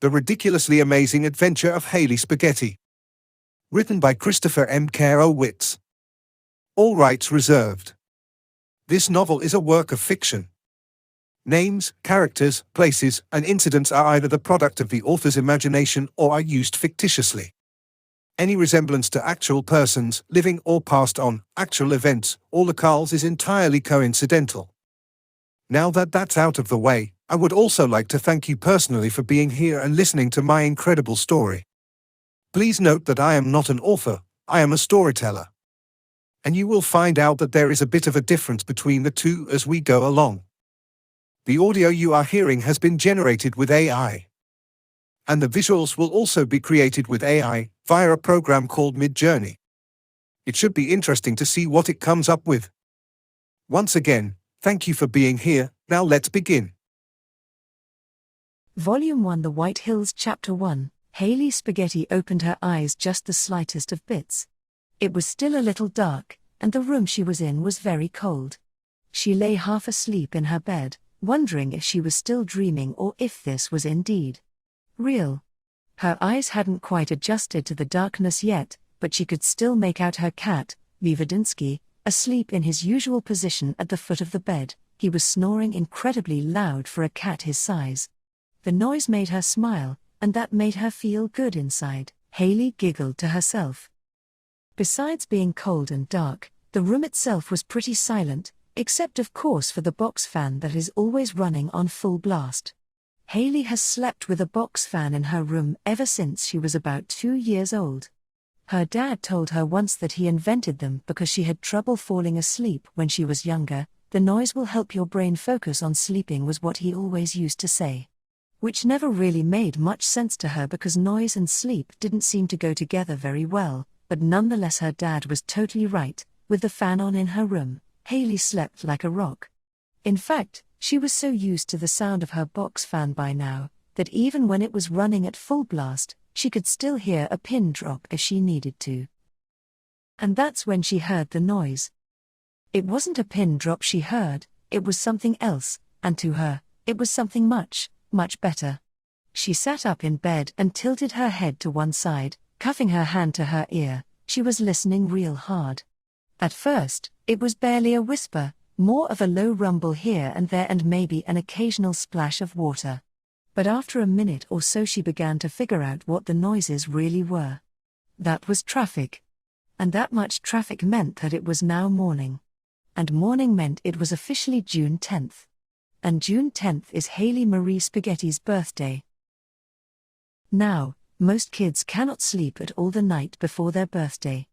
The Ridiculously Amazing Adventure of Hayley Spaghetti. Written by Christopher M. Carowitz. All rights reserved. This novel is a work of fiction. Names, characters, places, and incidents are either the product of the author's imagination or are used fictitiously. Any resemblance to actual persons, living or passed on, actual events, or locales is entirely coincidental. Now that that's out of the way, I would also like to thank you personally for being here and listening to my incredible story. Please note that I am not an author, I am a storyteller. And you will find out that there is a bit of a difference between the two as we go along. The audio you are hearing has been generated with AI. And the visuals will also be created with AI, via a program called MidJourney. It should be interesting to see what it comes up with. Once again, thank you for being here. Now let's begin. Volume 1 The White Hills Chapter 1 Hayley Spaghetti opened her eyes just the slightest of bits. It was still a little dark, and the room she was in was very cold. She lay half asleep in her bed, wondering if she was still dreaming or if this was indeed real. Her eyes hadn't quite adjusted to the darkness yet, but she could still make out her cat, Vivadinsky, asleep in his usual position at the foot of the bed. He was snoring incredibly loud for a cat his size. The noise made her smile, and that made her feel good inside. Hayley giggled to herself. Besides being cold and dark, the room itself was pretty silent, except of course for the box fan that is always running on full blast. Hayley has slept with a box fan in her room ever since she was about 2 years old. Her dad told her once that he invented them because she had trouble falling asleep when she was younger. The noise will help your brain focus on sleeping was what he always used to say. Which never really made much sense to her because noise and sleep didn't seem to go together very well, but nonetheless her dad was totally right. With the fan on in her room, Hayley slept like a rock. In fact, she was so used to the sound of her box fan by now, that even when it was running at full blast, she could still hear a pin drop if she needed to. And that's when she heard the noise. It wasn't a pin drop she heard, it was something else, and to her, it was something much better. She sat up in bed and tilted her head to one side, cuffing her hand to her ear. She was listening real hard. At first, it was barely a whisper, more of a low rumble here and there and maybe an occasional splash of water. But after a minute or so she began to figure out what the noises really were. That was traffic. And that much traffic meant that it was now morning. And morning meant it was officially June 10th. And June 10th is Hayley Marie Spaghetti's birthday. Now, most kids cannot sleep at all the night before their birthday.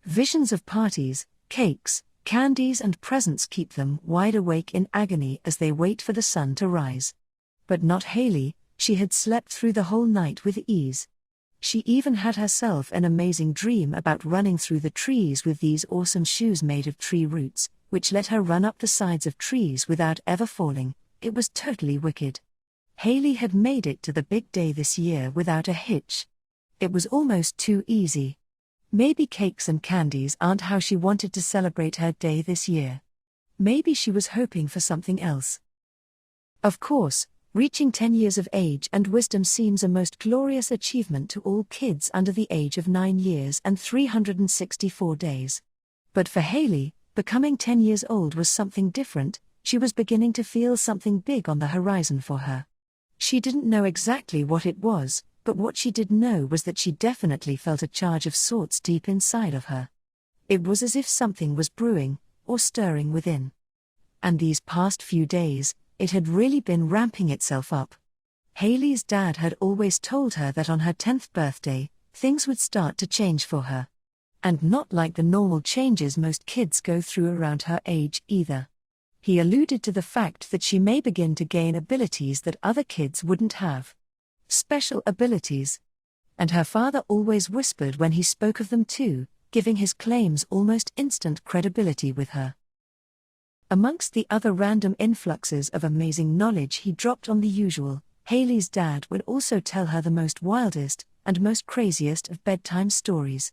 Visions of parties, cakes, candies and presents keep them wide awake in agony as they wait for the sun to rise. But not Hayley. She had slept through the whole night with ease. She even had herself an amazing dream about running through the trees with these awesome shoes made of tree roots, which let her run up the sides of trees without ever falling. It was totally wicked. Hayley had made it to the big day this year without a hitch. It was almost too easy. Maybe cakes and candies aren't how she wanted to celebrate her day this year. Maybe she was hoping for something else. Of course, reaching 10 years of age and wisdom seems a most glorious achievement to all kids under the age of 9 years and 364 days. But for Hayley, becoming 10 years old was something different. She was beginning to feel something big on the horizon for her. She didn't know exactly what it was, but what she did know was that she definitely felt a charge of sorts deep inside of her. It was as if something was brewing, or stirring within. And these past few days, it had really been ramping itself up. Hayley's dad had always told her that on her 10th birthday, things would start to change for her. And not like the normal changes most kids go through around her age either. He alluded to the fact that she may begin to gain abilities that other kids wouldn't have. Special abilities. And her father always whispered when he spoke of them too, giving his claims almost instant credibility with her. Amongst the other random influxes of amazing knowledge he dropped on the usual, Hayley's dad would also tell her the most wildest and most craziest of bedtime stories.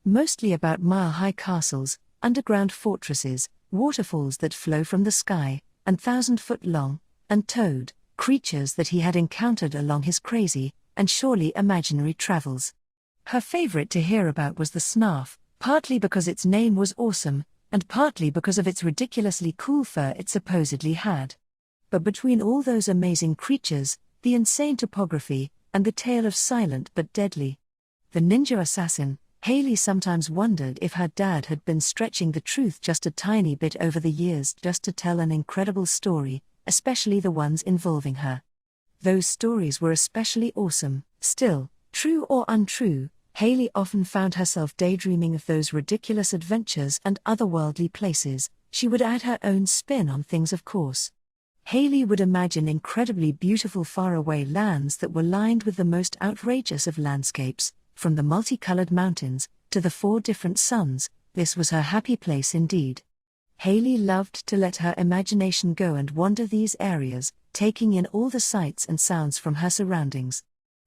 Mostly about mile-high castles, underground fortresses, waterfalls that flow from the sky, and 1,000-foot long, and toad creatures that he had encountered along his crazy, and surely imaginary travels. Her favorite to hear about was the snarf, partly because its name was awesome, and partly because of its ridiculously cool fur it supposedly had. But between all those amazing creatures, the insane topography, and the tale of silent but deadly the ninja assassin, Haley sometimes wondered if her dad had been stretching the truth just a tiny bit over the years just to tell an incredible story, especially the ones involving her. Those stories were especially awesome. Still, true or untrue, Haley often found herself daydreaming of those ridiculous adventures and otherworldly places. She would add her own spin on things, of course. Haley would imagine incredibly beautiful faraway lands that were lined with the most outrageous of landscapes, from the multicolored mountains to the 4 different suns. This was her happy place indeed. Haley loved to let her imagination go and wander these areas, taking in all the sights and sounds from her surroundings.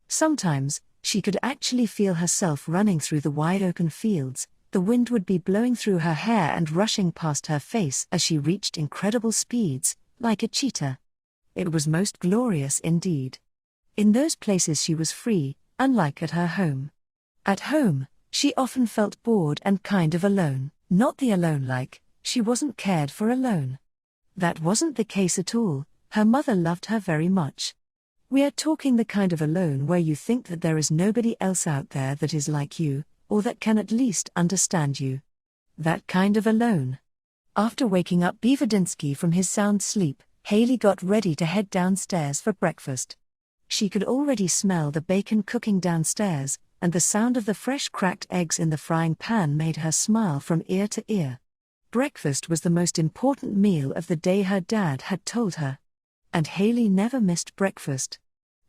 Sometimes, she could actually feel herself running through the wide open fields. The wind would be blowing through her hair and rushing past her face as she reached incredible speeds, like a cheetah. It was most glorious indeed. In those places she was free, unlike at her home. At home, she often felt bored and kind of alone, not the alone like, she wasn't cared for alone. That wasn't the case at all. Her mother loved her very much. We are talking the kind of alone where you think that there is nobody else out there that is like you, or that can at least understand you. That kind of alone. After waking up Beaverdinsky from his sound sleep, Haley got ready to head downstairs for breakfast. She could already smell the bacon cooking downstairs, and the sound of the fresh cracked eggs in the frying pan made her smile from ear to ear. Breakfast was the most important meal of the day, her dad had told her. And Haley never missed breakfast.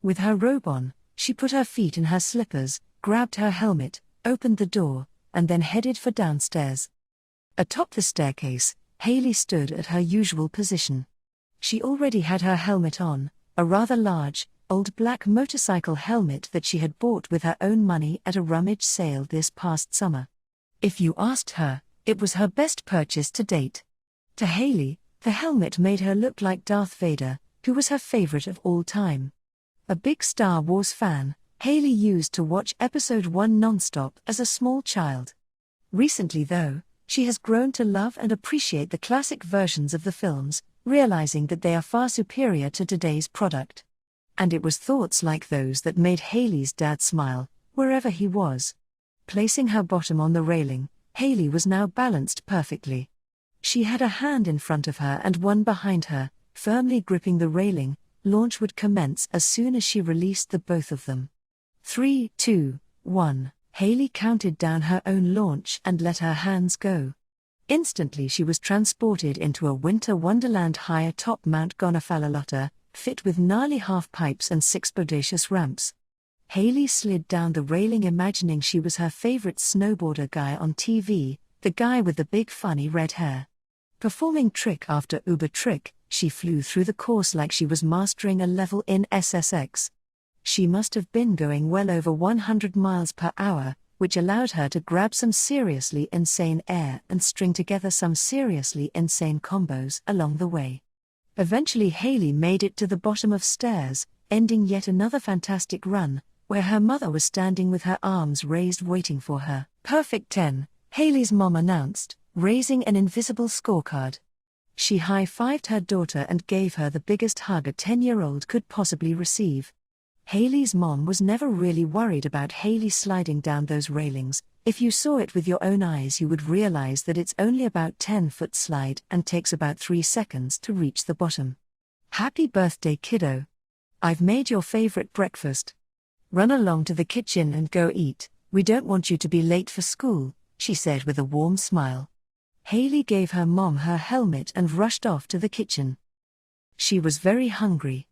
With her robe on, she put her feet in her slippers, grabbed her helmet, opened the door, and then headed for downstairs. Atop the staircase, Haley stood at her usual position. She already had her helmet on, a rather large, old black motorcycle helmet that she had bought with her own money at a rummage sale this past summer. If you asked her, it was her best purchase to date. To Haley, the helmet made her look like Darth Vader, who was her favorite of all time. A big Star Wars fan, Haley used to watch Episode 1 non-stop as a small child. Recently though, she has grown to love and appreciate the classic versions of the films, realizing that they are far superior to today's product. And it was thoughts like those that made Haley's dad smile, wherever he was. Placing her bottom on the railing, Haley was now balanced perfectly. She had a hand in front of her and one behind her, firmly gripping the railing. Launch would commence as soon as she released the both of them. 3, 2, 1. Haley counted down her own launch and let her hands go. Instantly she was transported into a winter wonderland high atop Mount Gonfalalotta, fit with gnarly half-pipes and 6 bodacious ramps. Haley slid down the railing imagining she was her favorite snowboarder guy on TV, the guy with the big funny red hair. Performing trick after uber trick, she flew through the course like she was mastering a level in SSX. She must have been going well over 100 miles per hour, which allowed her to grab some seriously insane air and string together some seriously insane combos along the way. Eventually Haley made it to the bottom of stairs, ending yet another fantastic run, where her mother was standing with her arms raised waiting for her. Perfect 10, Haley's mom announced, raising an invisible scorecard. She high-fived her daughter and gave her the biggest hug a 10-year-old could possibly receive. Haley's mom was never really worried about Haley sliding down those railings. If you saw it with your own eyes you would realize that it's only about 10-foot slide and takes about 3 seconds to reach the bottom. Happy birthday, kiddo. I've made your favorite breakfast. Run along to the kitchen and go eat, we don't want you to be late for school, she said with a warm smile. Haley gave her mom her helmet and rushed off to the kitchen. She was very hungry.